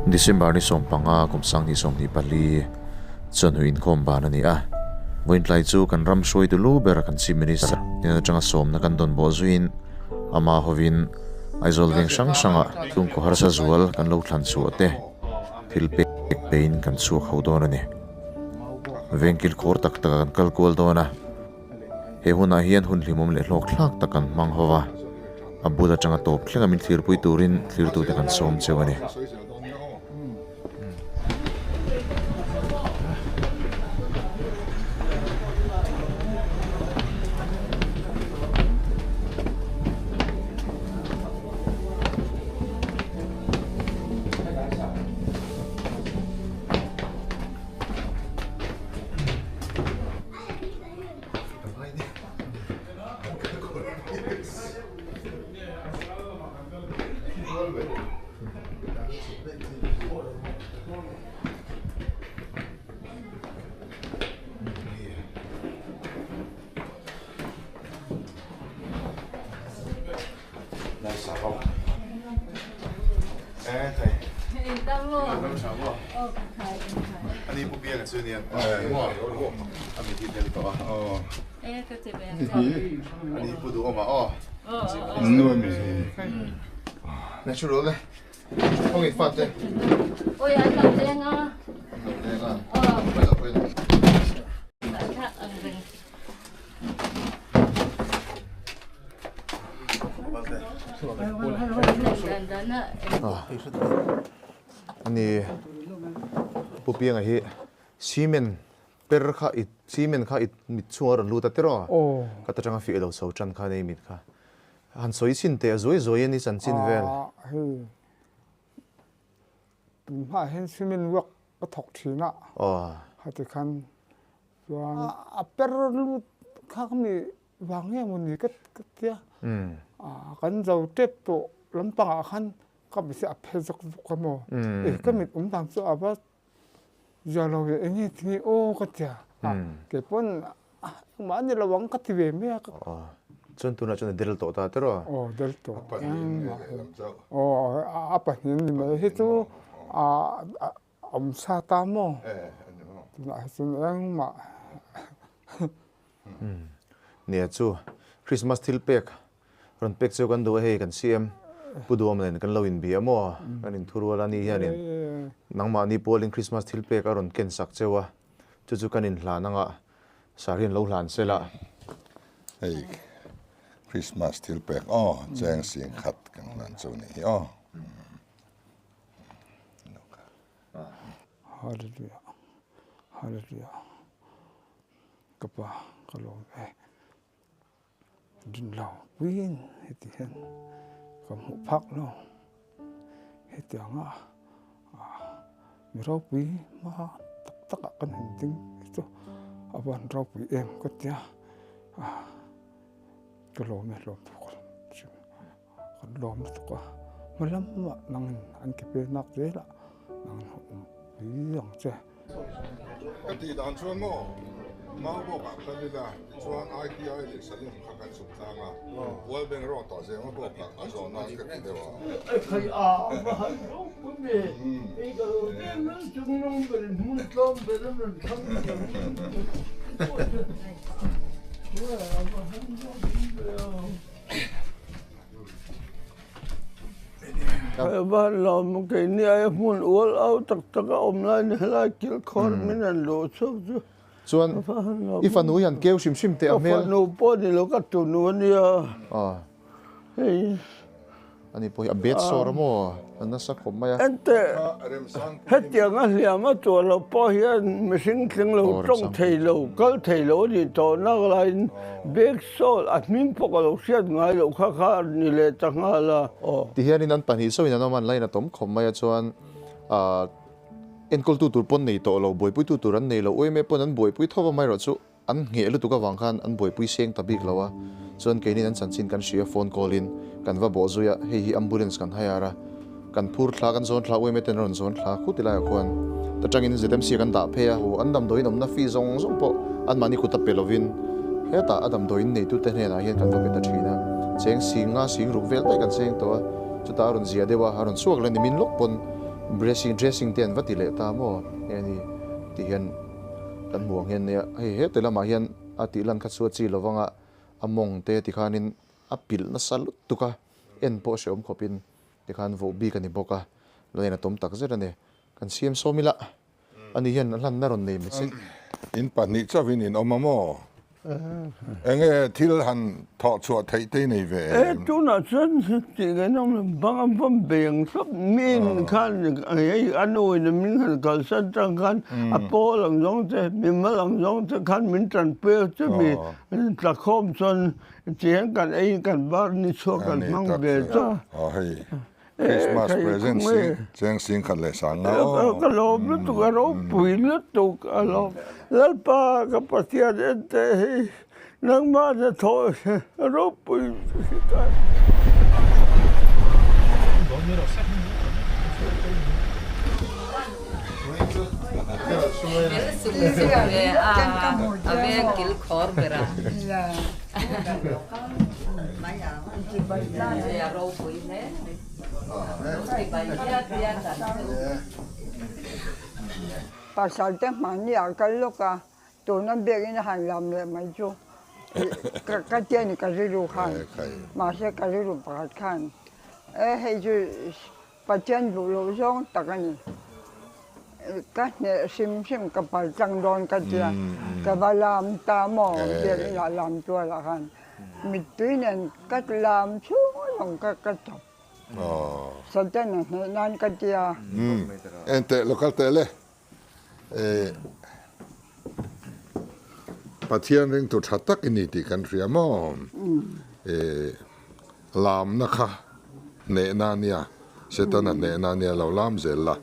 December ni som panga kumsang ni som ni pali chon huin khom ban ani a voin tlai chu kan ram shoi tu lu ber kan si minister ne changa som na kan don bo zuin ama hovin Aizawl veng hrang tung ko harsa zual kan lo thlan chu ate thilpek pein kan chu kho don ani vengkil khor tak tak kan kal kol dona he huna hian hun hlimom le hlok thlak takan mang hova abuda changa top thlenga min thlir pui turin thlir tu te kan som chewani Ani po biya nga suniyan. Ami titel to. Ito si Ben. Ani po do ma. No mi. Natural le. Okay, fate. Ôi anh làm đen à? Denga. Tại khác anh Vinh. ani pupi nga hi cement per kha it cement kha it mit chungar lu ta tero ka ta changa fi lo so chan kha nei mit kha han soi sin te zoi ni chan chin vel ha hen simin wak ka thok thina ha te khan chuan a per lu kha mi wang he mun ni ka tia kan zo tep to lampang a khan ka bi se a phe jok ka mo ka mit tang chu aba ya lo ye ni thi o ka tia ke pon ma ni lo wang ka ti ve me ka chon tu na chon del to ta tero del to apa ni ma he tu sa ta mo na sun ang ma ne chu Krismas thilpek ron pek chu kan do he kan siam puduam len kan lo in bi amo kan in thuru la ni hianin nangma ni polin Krismas thilpek aron ken sak chewa chu kan in hla nanga sarin lo hlan sela Hey. Krismas thilpek. Chang sing khat kan lan chu ni. Hallelujah. Hallelujah. Kapa kalong din lao win heti hen kamu phak lo heti anga mi ro pi ma tak tak kan ting itu aban ro pi em ko tia kalong me lo ko kan lo me ko malam ma nang an ke pe nak de la nang yang che Kati dan chuan mo. Mau bo ka kanida. Chuan IPI le salim khakan subtanga. Wal beng ro to se mo bo ka azo na ka dewa. Khai ba han ro ku me e ga ro de men chung nong ber mun tlom ber men thang ba lom ke ni ai mun ul au tak tak om lai ni la kil khor min an lo chu chuan ifanu hian keu shim te amel no po ni lo ka tu nu ni hey ani poi a bet sor mo anna sak khom maya ente hetia nga hliama to lo po hian mihring tling lo tong thei lo kal thei lo ni to na lain bek sol a min po lo siat ngai lo kha kha ni le ta nga la ti hian in an pani so in anoman lain atom khom maya chuan enkol tu tur pon nei to lo boi pui tu tur an nei lo oi me pon an boi pui thova mai ro chu an nge lu tu ka wang khan an boi pui seng tabik lawa chuan keinin an chanchin kan shia phone call in kan va bo zuya hei ambulance kan hayara kan phur thla kan zon thla oi me ten ron zon thla khutila khuan ta tangin zetem si kan da phe a ho an dam doin om na fi zong zong po an mani khuta pelovin heta adam doin nei tu te hne na hian kan va beta thina cheng singa sing ruk vel tai kan seng to chuta ron zia dewa haron suak le ni min lok pon dressing ten vắt tỷ lệ ta mò yani thì hiện kan muang hian ne hei he tela ma hian a ti lan kha chu chi lowanga among te ti khanin apil na salut tuka en po shom khopin ti khan vo bi kan boka loina tom tak zera ne kan siam somila ani hian lan na ron nei mi sin in pani chavin in omamo enge thil han tho chu thei te nei ve tu na chen ti cái nó bang bang beng sắp min khan ai anoi na min khan kal san trang khan a po lang jong te min ma lang jong te khan min tran pe che mi ta khom son chiang kan ai kan bar ni cho kan mang be cho hei Christmas present cheng sing khan le sang na ka lo lu tu ka ro pui lu tu ka lo lal pa ka patia de nang ma de tho ro pui ka pasal teh mani kalau ka tu nak biarin halam le maju kerja ni kerja ruhan masa kerja rupan kan hei tu pacian bulu jong takkan ni kan sim kapal cangdon kerja kabalam tamu biarin halam tu lah kan mituin kat lam long kat Sultan nan kerja. Ente lokal tele. Patian ring tu chatak ini di country amo. Lam nakha ne nania. Setan ne nania lau lam zela.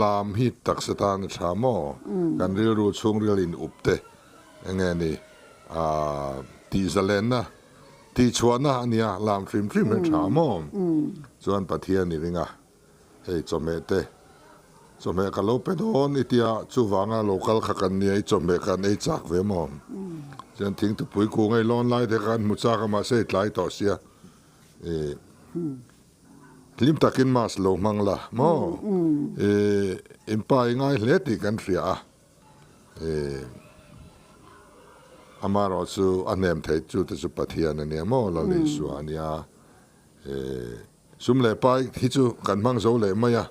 Lam hit tak setan chamo. Kan riru chung rilin upte. Engeni di zalena. Ti chuana ania lam trim chamo. Chuan pathian ni ringa hei chome ka lo pe don itia chuwanga local khakan ni ai chome kan ei chak ve mom jan thing tu pui ku ngai lon lai de kan mu cha ka ma se tlai to sia lim takin mas lo mangla mo impai ngai le ti kan ria amaro chu anem thei chu te chu pathian ani mo lo le su ania sum le pai hi chu kan mang zo le maya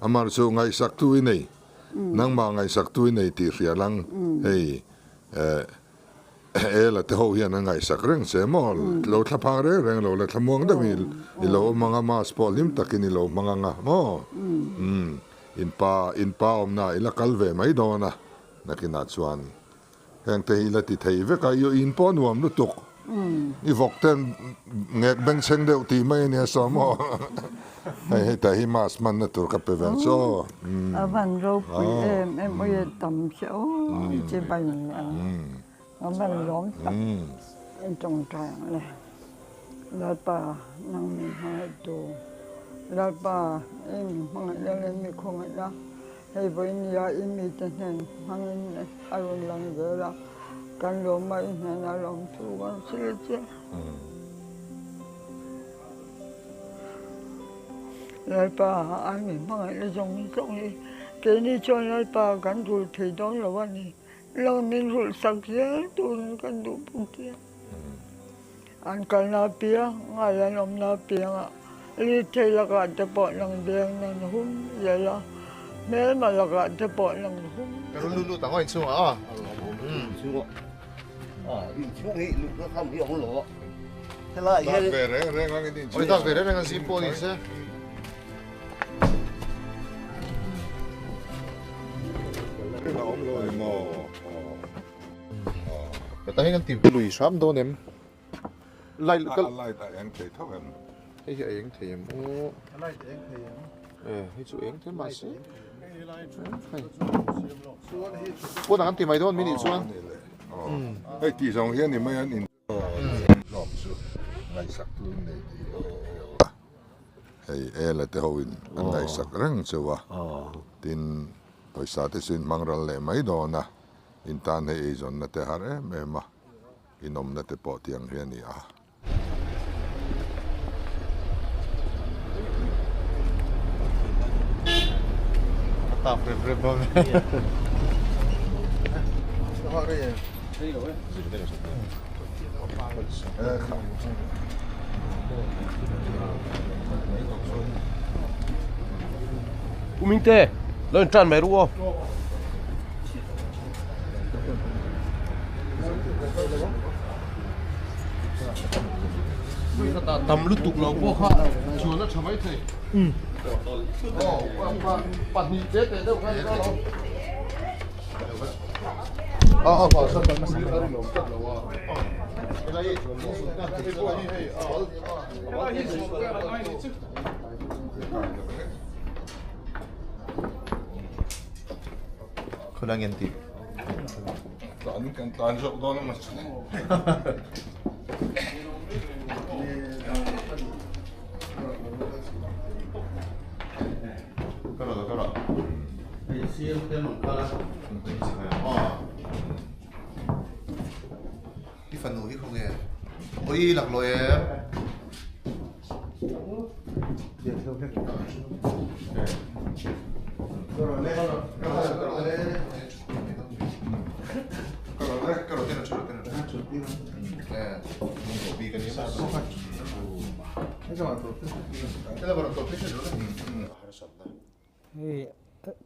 amar chu ngai sak tu nei nang ma ngai sak tu nei ti ria lang hei la te ho hian ngai sak reng se mo lo thla pha re reng lo le thlamong da mi i lo manga ma spolim takin i lo manga nga mo in pa om na ila kalve mai do na nakina chuan heng te ila ti thei ve ka yo in po nuam lu tuk I vok ten ngek beng cheng deuh ti mai ni so mo hei ta hi mas man na tur ka pe ven so van ro pui em oi tam chao che ban ban lom ta en trong trang le la pa nang mi ha tu la pa em mang le mi khong la hei voi ni ya im mi ten hang arun lang ge la kan lo mai na long tu kan se lại bà anh mình mang lại dùng đi cái này cho lại bà cán rồi thì đó là vấn đề lâu nên rồi sạc giá tôi cán đủ bụng kia anh cần là bia ngày là làm là bia à đi chơi là cả tập bọn lần đen lần hôm vậy là nếu mà là cả tập bọn lần hôm cái lu tao hỏi xuống à xuống xuống ấy lúc nó không hiểu không lỗ thế là ta về đấy reng ngang đi ôi ta về đấy là gì po đi xe là ông rồi mò ta hay tìm cái lùi sám đó nem lại cái lại tại anh thấy thóc em hay cái anh thấy em ô hay chú anh thế mà xí cô đang tìm mày thôi mình đi xuống hey ti song hian ni mai an in lom su ngai sak tu nei hey la te hovin an ngai sak rang chuwa tin paisa te sin mangral le mai do na in tan he zon na te har me ma inom na te po tiang hian ni a tap rep bom Minh tê lên tràn mày đúng không? Tầm lúc tục lâu quá khá chùa nó chả mấy thầy. Bạn nhị tết đấy đâu cái đó đâu. Bảo sao bạn mới ra được chất đâu à? Cái này cái bộ như thế khâu đang nghiền thịt Tan rộng đó nó mà cái đó Siêu tên một cái là cái phần nổi không nghe ôi lạc lồi em thì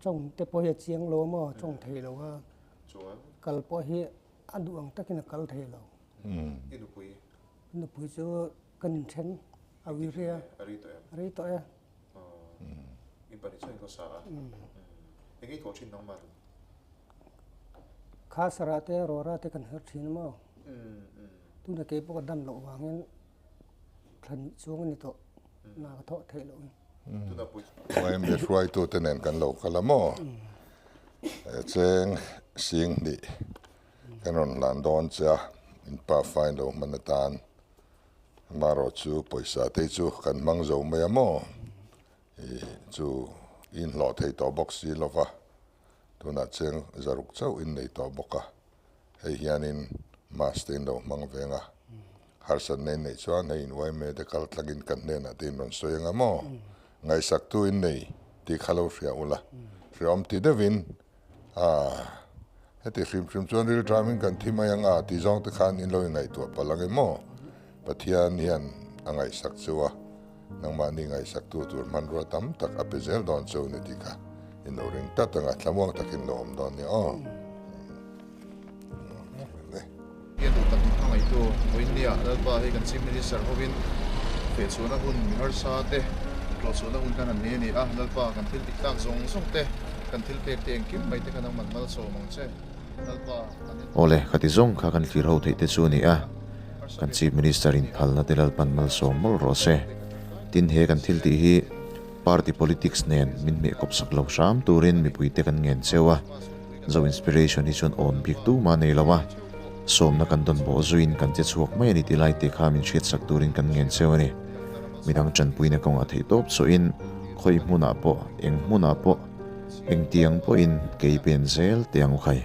trong te po hi chiang lo mo trong thei lo ha kal po hi aduang takin kal thei lo no pui chu kan chen awiria ri to ya kha sara te rora te kan her thin mo tu na ke po dan lo wangin than chuang ni to na tho thei lo Mai em biết rồi tôi tên kan lo kalamo cheng sing di kanon landon cha in pa find lo manatan maro chu poisa te chu kan mang zo me mo chu in lo thei to box si lova tuna cheng zaruk chau in nei to boka hei hianin mastin lo mang venga harsan nei chuan hei in wai me de kal tlagin kan ne na tin non soyanga mo ngai sak tu in nei ti khalo ria ula riom ti devin heti hrim chuan ril dramin kan thimayanga ti zong te khan in lo ngai tu palange mo pathian hian angai sak chuwa nangma ni ngai sak tu tur man ro tam tak apezel don chu ni ti kha in lo ring ta tanga tlamong takin lo om don ni Hiện tụ tập thang ấy tụ với India đã qua hay cần sim minister hovin về số nó hun minor sa te lo số nó hun kan han ne ni a dal pa kan thil tik tak zong zong te kan thilpek te ang kim mai te kan man mal so mong che dal pa ole khati zong kha kan thlir ho thei te chu ni a kan chief minister in phal na telal pan mal so mol ro se tin he kan thil ti hi party politics nen min me kop sak lo sham turin mi puite kan ngen chewa zo inspiration hi chon on bik tu ma nei lawa som na kan don bo zuin kan che chuak mai ni ti lai te kha min shit sak turin kan ngen chewa ni midang chan puina kong a thei top so in khoi hmuna po eng hmuna po eng tiang po in kei pen zel tiang khai